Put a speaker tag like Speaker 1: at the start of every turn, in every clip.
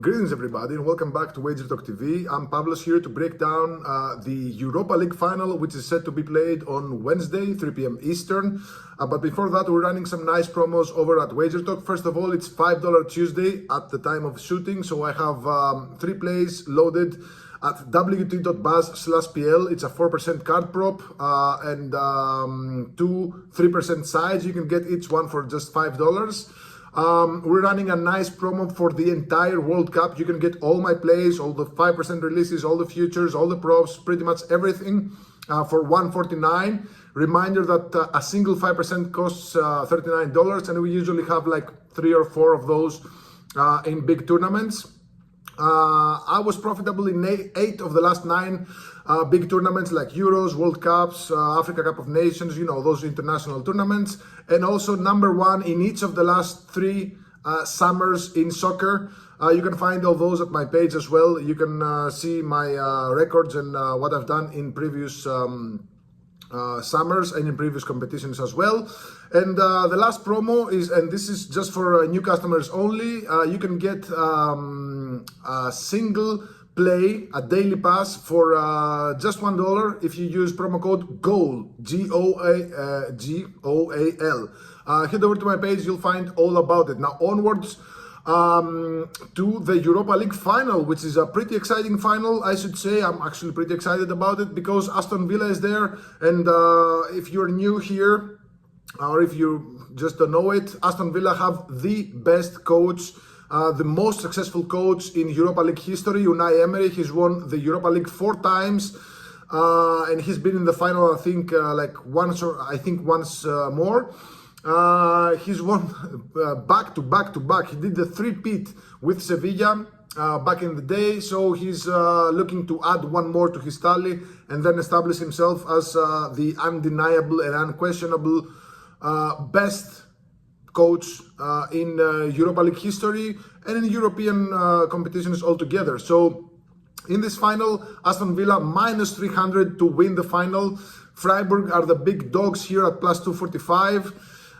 Speaker 1: Greetings everybody and welcome back to Wager Talk TV. I'm Pavlos here to break down the Europa League Final, which is set to be played on Wednesday, 3 p.m. Eastern. But before that, we're running some nice promos over at Wager Talk. First of all, it's $5 Tuesday at the time of shooting. So I have 3 plays loaded at wt.buzz/pl. It's a 4% card prop and 2 3% sides. You can get each one for just $5. We're running a nice promo for the entire World Cup. You can get all my plays, all the 5% releases, all the futures, all the props, pretty much everything for $149. Reminder that a single 5% costs $39, and we usually have like 3 or 4 of those in big tournaments. I was profitable in 8 of the last 9 big tournaments like Euros, World Cups, Africa Cup of Nations, you know, those international tournaments, and also #1 in each of the last 3 summers in soccer. You can find all those at my page as well. You can see my records and what I've done in previous summers and in previous competitions as well. And the last promo is, and this is just for new customers only, you can get a single play, a daily pass for just $1 if you use promo code GOAL, G-O-A-L. Head over to my page, you'll find all about it. Now onwards to the Europa League Final, which is a pretty exciting final, I should say. I'm actually pretty excited about it because Aston Villa is there, and if you're new here or if you just don't know it, Aston Villa have the best coach, the most successful coach in Europa League history, Unai Emery. He's won the Europa League 4 times, and he's been in the final, I think, once more. He's won back to back. He did the 3-peat with Sevilla back in the day, so he's looking to add 1 more to his tally and then establish himself as the undeniable and unquestionable best coach in Europa League history and in European competitions altogether. So in this final, Aston Villa -300 to win the final. Freiburg are the big dogs here at +245.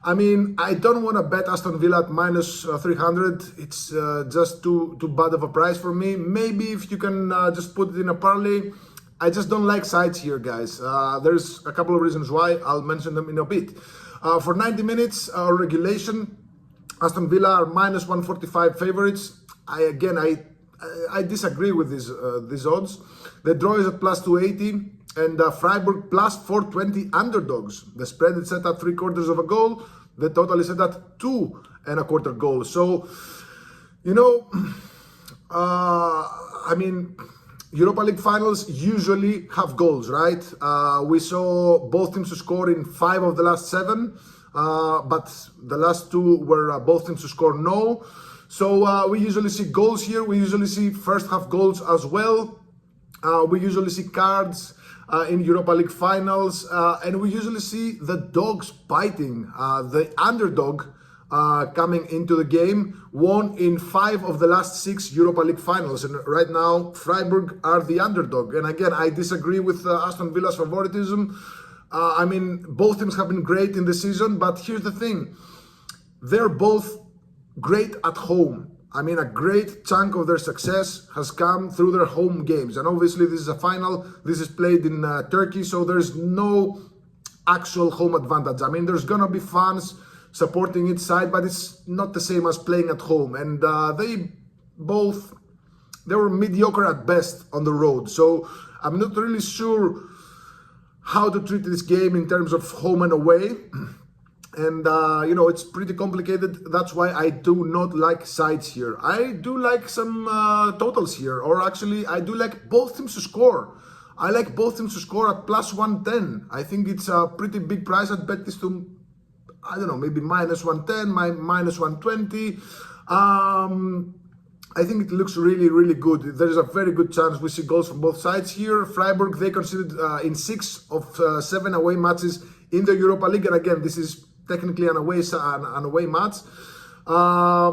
Speaker 1: I mean, I don't want to bet Aston Villa at -300. It's just too bad of a price for me. Maybe if you can just put it in a parlay. I just don't like sides here, guys. There's a couple of reasons why. I'll mention them in a bit. For 90 minutes regulation, Aston Villa are -145 favorites. I disagree with these odds. The draw is at +280. And Freiburg +420 underdogs. The spread is set at 3/4 of a goal. The total is set at 2.25 goals. So, you know, I mean, Europa League finals usually have goals, right? We saw both teams to score in 5 of the last 7, but the last 2 were both teams to score no. So we usually see goals here. We usually see first half goals as well. We usually see cards in Europa League finals, and we usually see the dogs biting. The underdog coming into the game won in 5 of the last 6 Europa League finals, and right now Freiburg are the underdog. And again, I disagree with Aston Villa's favoritism. I mean, both teams have been great in the season, but here's the thing: they're both great at home. I mean, a great chunk of their success has come through their home games. And obviously, this is a final. This is played in Turkey, so there's no actual home advantage. I mean, there's going to be fans supporting each side, but it's not the same as playing at home. And they were mediocre at best on the road. So I'm not really sure how to treat this game in terms of home and away. And, you know, it's pretty complicated. That's why I do not like sides here. I do like some totals here, or actually I do like both teams to score. I like both teams to score at +110. I think it's a pretty big price. I'd bet this to, I don't know, maybe -110, -120. I think it looks really, really good. There's a very good chance we see goals from both sides here. Freiburg, they conceded in 6 of 7 away matches in the Europa League. And again, this is technically an away match,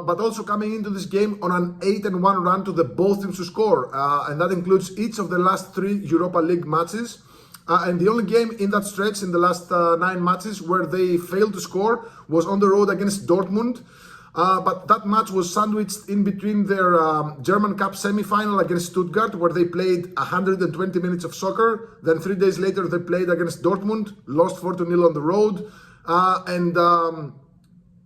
Speaker 1: but also coming into this game on an 8-1 run to the both teams to score, and that includes each of the last 3 Europa League matches. And the only game in that stretch in the last 9 matches where they failed to score was on the road against Dortmund. But that match was sandwiched in between their German Cup semi-final against Stuttgart, where they played 120 minutes of soccer. Then 3 days later, they played against Dortmund, lost 4-0 on the road.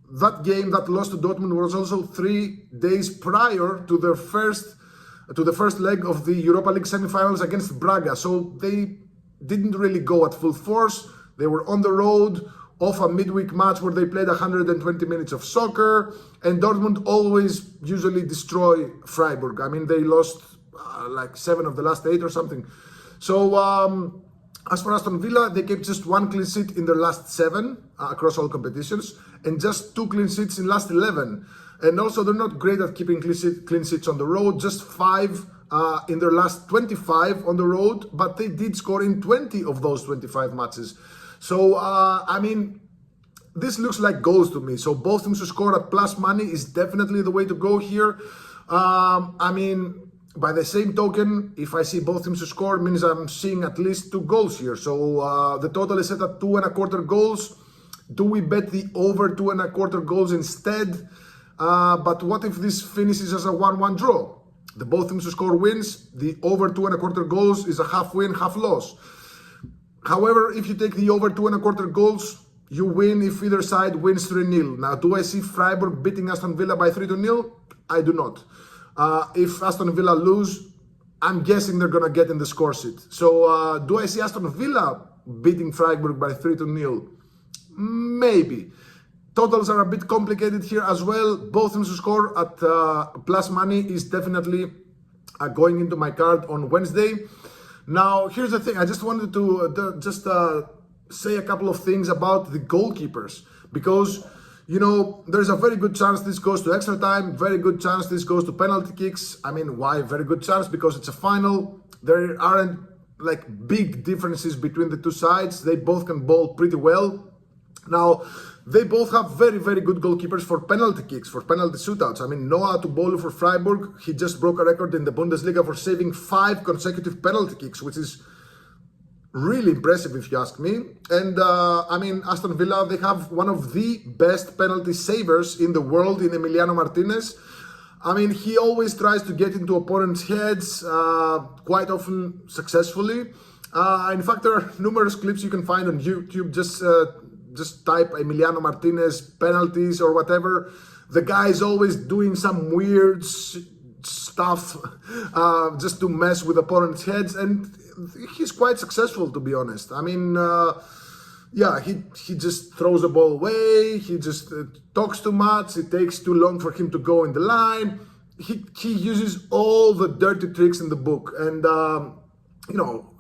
Speaker 1: That game, that loss to Dortmund, was also 3 days prior to the first leg of the Europa League semi-finals against Braga. So they didn't really go at full force. They were on the road, off a midweek match where they played 120 minutes of soccer, and Dortmund always usually destroy Freiburg. I mean, they lost like 7 of the last 8 or something. So as for Aston Villa, they kept just 1 clean sheet in their last 7 across all competitions, and just 2 clean sheets in last 11. And also, they're not great at keeping clean sheets on the road, just 5 in their last 25 on the road, but they did score in 20 of those 25 matches. So, I mean, this looks like goals to me. So both teams to score at plus money is definitely the way to go here. I mean, by the same token, if I see both teams to score, it means I'm seeing at least 2 goals here. So the total is set at 2.25 goals. Do we bet the over 2.25 goals instead? But what if this finishes as a 1-1 draw? The both teams to score wins. The over 2.25 goals is a half win, half loss. However, if you take the over 2.25 goals, you win if either side wins 3-0. Now, do I see Freiburg beating Aston Villa by 3-0? I do not. If Aston Villa lose, I'm guessing they're going to get in the score sheet. So, do I see Aston Villa beating Freiburg by 3-0? Maybe. Totals are a bit complicated here as well. Both teams to score at plus money is definitely going into my card on Wednesday. Now, here's the thing. I just wanted to say a couple of things about the goalkeepers, because, you know, there's a very good chance this goes to extra time, very good chance this goes to penalty kicks. I mean, why very good chance? Because it's a final. There aren't like big differences between the two sides. They both can bowl pretty well. Now, they both have very, very good goalkeepers for penalty kicks, for penalty shootouts. I mean, Noah Tubolu for Freiburg, he just broke a record in the Bundesliga for saving 5 consecutive penalty kicks, which is really impressive if you ask me. And I mean, Aston Villa, they have one of the best penalty savers in the world in Emiliano Martinez. I mean, he always tries to get into opponents' heads, quite often successfully. In fact, there are numerous clips you can find on YouTube. Just type Emiliano Martinez penalties or whatever. The guy is always doing some weird stuff just to mess with opponents' heads, and he's quite successful, to be honest. I mean, yeah, he just throws the ball away. He just talks too much. It takes too long for him to go in the line. He uses all the dirty tricks in the book, and you know,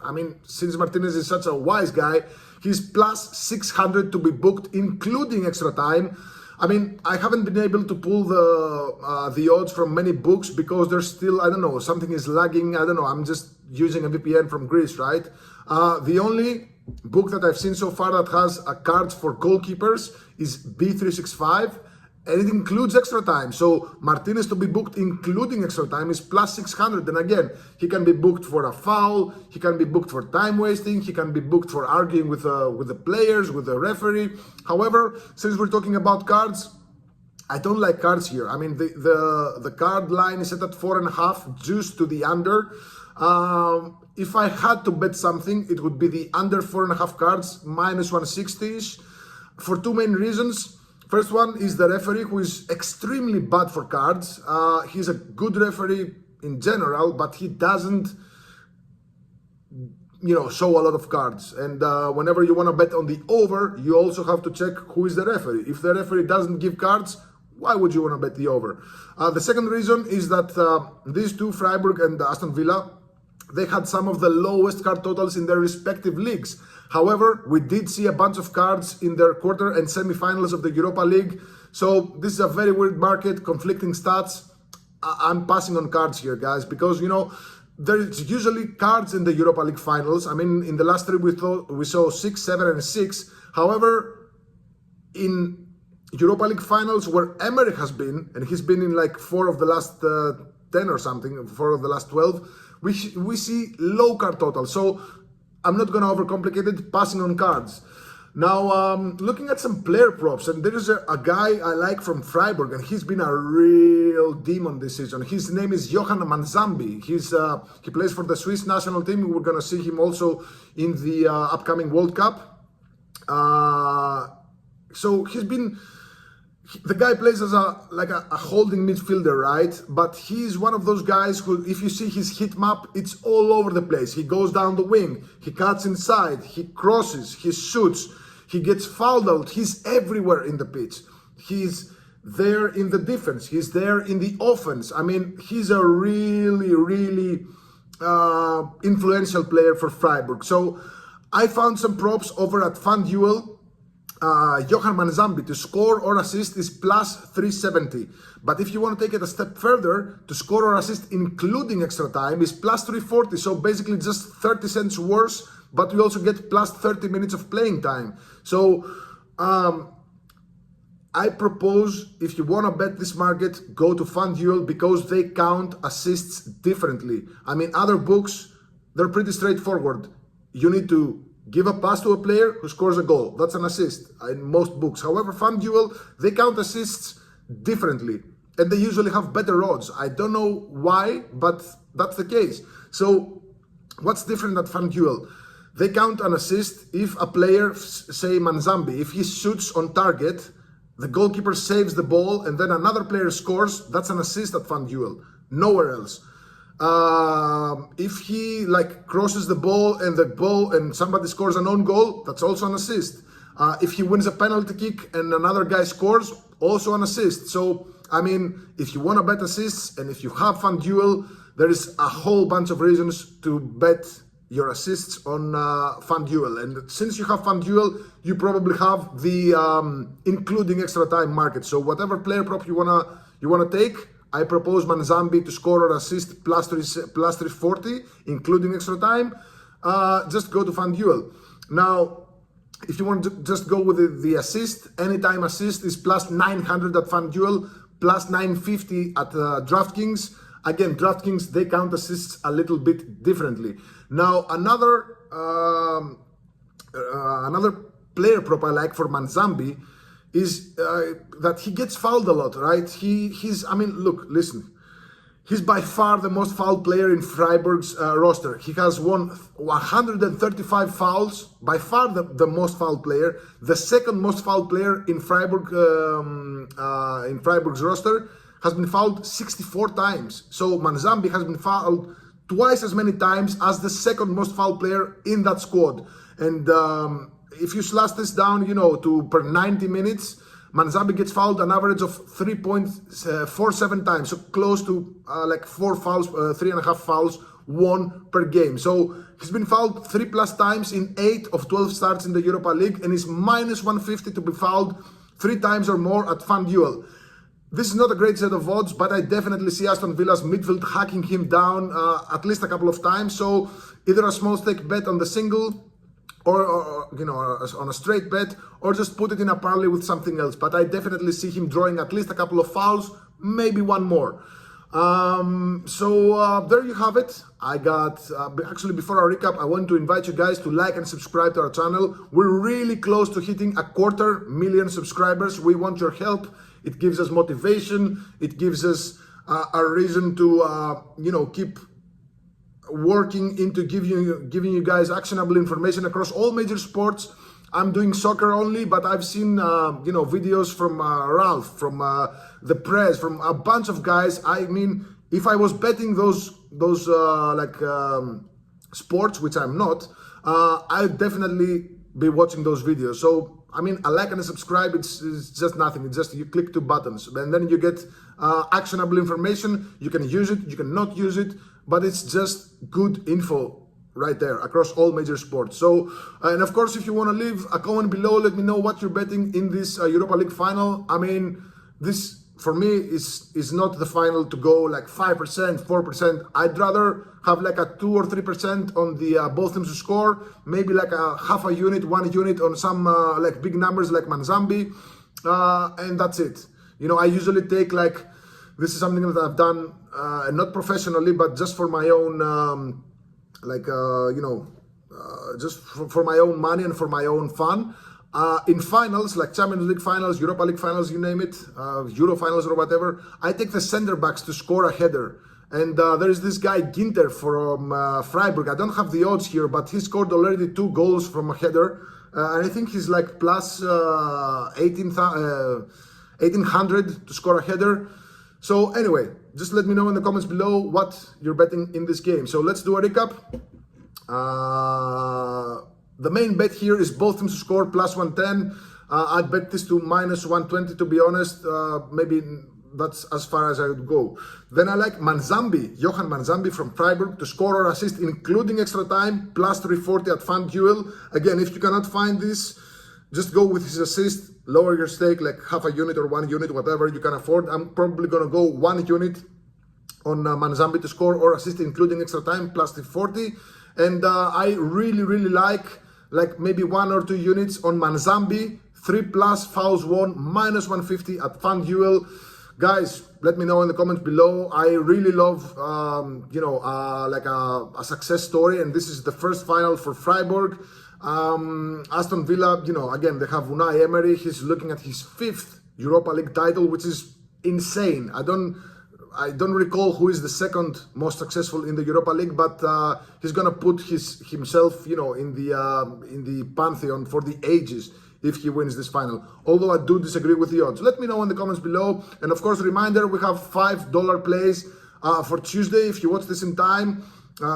Speaker 1: I mean, since Martinez is such a wise guy, he's plus 600 to be booked, including extra time. I mean, I haven't been able to pull the odds from many books because there's still, I don't know, something is lagging. I don't know. I'm just using a VPN from Greece, right? The only book that I've seen so far that has cards for goalkeepers is B365, and it includes extra time. So Martinez to be booked including extra time is plus 600. And again, he can be booked for a foul, he can be booked for time wasting, he can be booked for arguing with the players, with the referee. However, since we're talking about cards, I don't like cards here. I mean, the card line is set at 4.5, juice to the under. If I had to bet something, it would be the under 4.5 cards, minus 160-ish, for 2 main reasons. First one is the referee, who is extremely bad for cards. He's a good referee in general, but he doesn't, you know, show a lot of cards. And whenever you want to bet on the over, you also have to check who is the referee. If the referee doesn't give cards, why would you want to bet the over? The second reason is that these two, Freiburg and Aston Villa, they had some of the lowest card totals in their respective leagues. However, we did see a bunch of cards in their quarter and semi-finals of the Europa League. So this is a very weird market, conflicting stats. I'm passing on cards here, guys, because, you know, there's usually cards in the Europa League finals. I mean, in the last 3 we saw 6, 7, and 6. However, in Europa League finals where Emery has been, and he's been in like 4 of the last 10 or something, 4 of the last 12, we see low card total. So I'm not going to overcomplicate it, passing on cards. Now, looking at some player props, and there is a guy I like from Freiburg, and he's been a real demon this season. His name is Johan Manzambi. He plays for the Swiss national team. We're going to see him also in the upcoming World Cup. So the guy plays as a holding midfielder, right? But he's one of those guys who, if you see his hit map, it's all over the place. He goes down the wing, he cuts inside, he crosses, he shoots, he gets fouled out. He's everywhere in the pitch. He's there in the defense. He's there in the offense. I mean, he's a really, really influential player for Freiburg. So I found some props over at FanDuel. Johan Manzambi to score or assist is plus 370. But if you want to take it a step further, to score or assist including extra time is plus 340. So basically just 30 cents worse, but we also get plus 30 minutes of playing time. So I propose, if you want to bet this market, go to FanDuel because they count assists differently. I mean, other books, they're pretty straightforward. You need to give a pass to a player who scores a goal. That's an assist in most books. However, FanDuel, they count assists differently and they usually have better odds. I don't know why, but that's the case. So what's different at FanDuel? They count an assist if a player, say Manzambi, if he shoots on target, the goalkeeper saves the ball and then another player scores, that's an assist at FanDuel, nowhere else. If he crosses the ball and somebody scores an own goal, that's also an assist. If he wins a penalty kick and another guy scores, also an assist. So, I mean, if you want to bet assists and if you have FanDuel, there is a whole bunch of reasons to bet your assists on FanDuel. And since you have FanDuel, you probably have the including extra time market. So whatever player prop you wanna take, I propose Manzambi to score or assist plus 340, including extra time. Just go to FanDuel. Now, if you want to just go with the assist, anytime assist is plus 900 at FanDuel, plus 950 at DraftKings. Again, DraftKings, they count assists a little bit differently. Now, another player prop I like for Manzambi is that he gets fouled a lot, right? He's by far the most fouled player in Freiburg's roster. He has won 135 fouls, by far the most fouled player. The second most fouled player in Freiburg's roster has been fouled 64 times. So Manzambi has been fouled twice as many times as the second most fouled player in that squad. And if you slash this down, to per 90 minutes, Manzambi gets fouled an average of 3.47 times, so close to 4 fouls, 3.5 fouls, 1 per game. So he's been fouled 3+ times in 8 of 12 starts in the Europa League and is minus 150 to be fouled 3 times or more at FanDuel. This is not a great set of odds, but I definitely see Aston Villa's midfield hacking him down at least a couple of times. So either a small stake bet on the single, or on a straight bet, or just put it in a parlay with something else. But I definitely see him drawing at least a couple of fouls, maybe one more. So there you have it. I got, actually before I recap, I want to invite you guys to like and subscribe to our channel. We're really close to hitting 250,000 subscribers. We want your help. It gives us motivation. It gives us a reason to, keep working into giving you guys actionable information across all major sports. I'm doing soccer only, but I've seen videos from Ralph, from the press, from a bunch of guys. I mean, if I was betting those sports, which I'm not, I'd definitely be watching those videos. So I mean, a like and a subscribe, it's just nothing. It's just you click 2 buttons and then you get actionable information. You can use it, you can not use it, but it's just good info right there across all major sports. So, and of course, if you want to leave a comment below, let me know what you're betting in this Europa League final. I mean, this for me is not the final to go like 5%, 4%. I'd rather have like a 2 or 3% on the both teams to score, maybe like a half a unit, 1 unit on some like big numbers like Manzambi, and that's it. I usually take this is something that I've done not professionally, but just for my own just for my own money and for my own fun. In finals, like Champions League finals, Europa League finals, you name it, Euro finals or whatever, I take the center backs to score a header. And there is this guy Ginter from Freiburg. I don't have the odds here, but he scored already 2 goals from a header. And I think he's like plus 1800 to score a header. So anyway, just let me know in the comments below what you're betting in this game. So let's do a recap. The main bet here is both teams to score plus 110. I'd bet this to minus 120, to be honest. Maybe that's as far as I would go. Then I like Johan Manzambi from Freiburg to score or assist, including extra time, plus 340 at FanDuel. Again, if you cannot find this, just go with his assist, lower your stake like half a unit or 1 unit, whatever you can afford. I'm probably going to go 1 unit on Manzambi to score or assist, including extra time, plus 340. And I really like maybe 1 or 2 units on Manzambi, 3+ fouls won, minus 150 at FanDuel. Guys, let me know in the comments below. I really love, like a success story, and this is the first final for Freiburg. Aston Villa, again, they have Unai Emery. He's looking at his 5th Europa League title, which is insane. I don't recall who is the second most successful in the Europa League, but he's gonna put himself, in the pantheon for the ages if he wins this final. Although I do disagree with the odds. Let me know in the comments below. And of course, reminder, we have $5 plays for Tuesday if you watch this in time.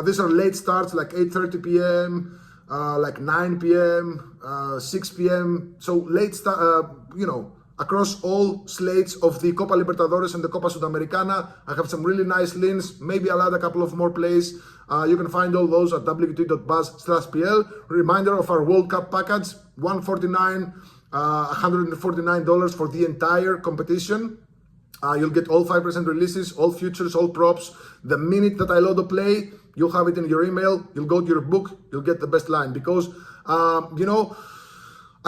Speaker 1: These are late starts, like 8:30 p.m., like 9 p.m., 6 p.m. So late start, across all slates of the Copa Libertadores and the Copa Sudamericana. I have some really nice links. Maybe I'll add a couple of more plays. You can find all those at wt.buzz/pl. Reminder of our World Cup package, $149 for the entire competition. You'll get all 5% releases, all futures, all props. The minute that I load the play, you'll have it in your email. You'll go to your book, you'll get the best line. Because, I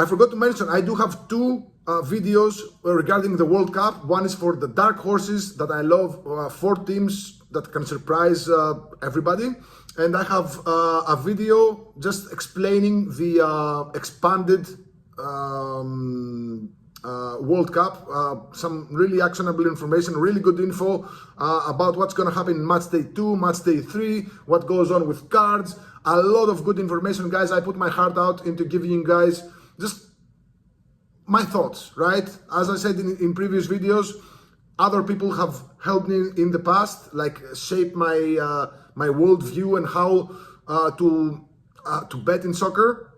Speaker 1: forgot to mention, I do have 2 videos regarding the World Cup. One is for the dark horses that I love, 4 teams that can surprise everybody. And I have a video just explaining the expanded World Cup, some really actionable information, really good info about what's going to happen in match day 2, match day 3, what goes on with cards, a lot of good information, guys. I put my heart out into giving you guys just my thoughts, right? As I said in previous videos, other people have helped me in the past, like shape my my worldview and how to bet in soccer.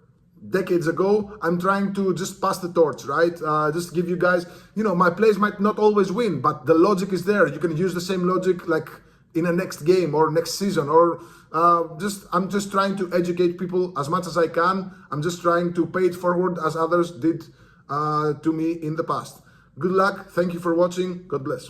Speaker 1: Decades ago, I'm trying to just pass the torch, right? Just give you guys, my plays might not always win, but the logic is there. You can use the same logic like in a next game or next season, or I'm just trying to educate people as much as I can. I'm just trying to pay it forward as others did to me in the past. Good luck. Thank you for watching. God bless.